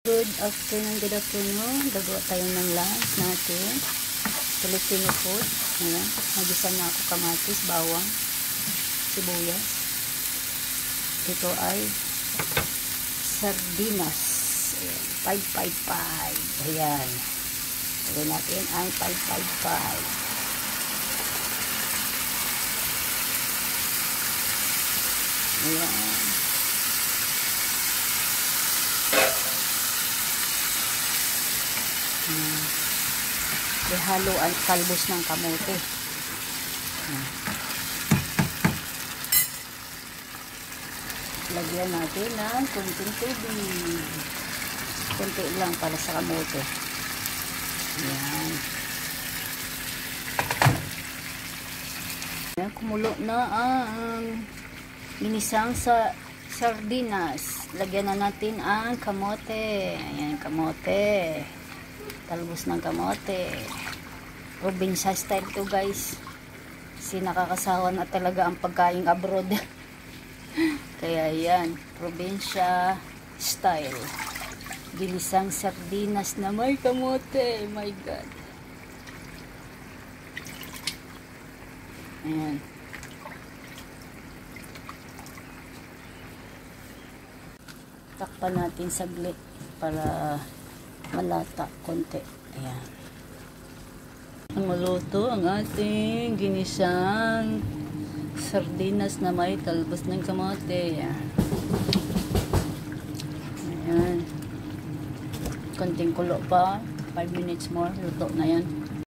Good afternoon. Gagawa tayo ng lunch natin. Filipino food. Ayan. Nagisa na ako kamatis, bawang, sibuyas. Ito ay sardinas. Ayan. 555. Ayan. Gawin natin ay 555. Ayan. Ihalo ang talbos ng kamote. Lagyan natin ng kunting tubig. Kunti lang para sa kamote. Ayan. Ayan, kumulo na ang ginisang sa sardinas. Lagyan na natin ang kamote. Ayan, kamote. Talbos ng kamote. Probinsya style to, guys. Kasi nakakasawa na talaga ang pagkain abroad. Kaya yan, probinsya style. Ginisang sardinas na may kamote. My God. Ayan. Takpan natin saglit para malata konti. Ayan. Maluto ang ating ginisang sardinas na may talbos ng kamote. Ayan. Ayan. Konting kulo pa. 5 minutes more. Luto na yan.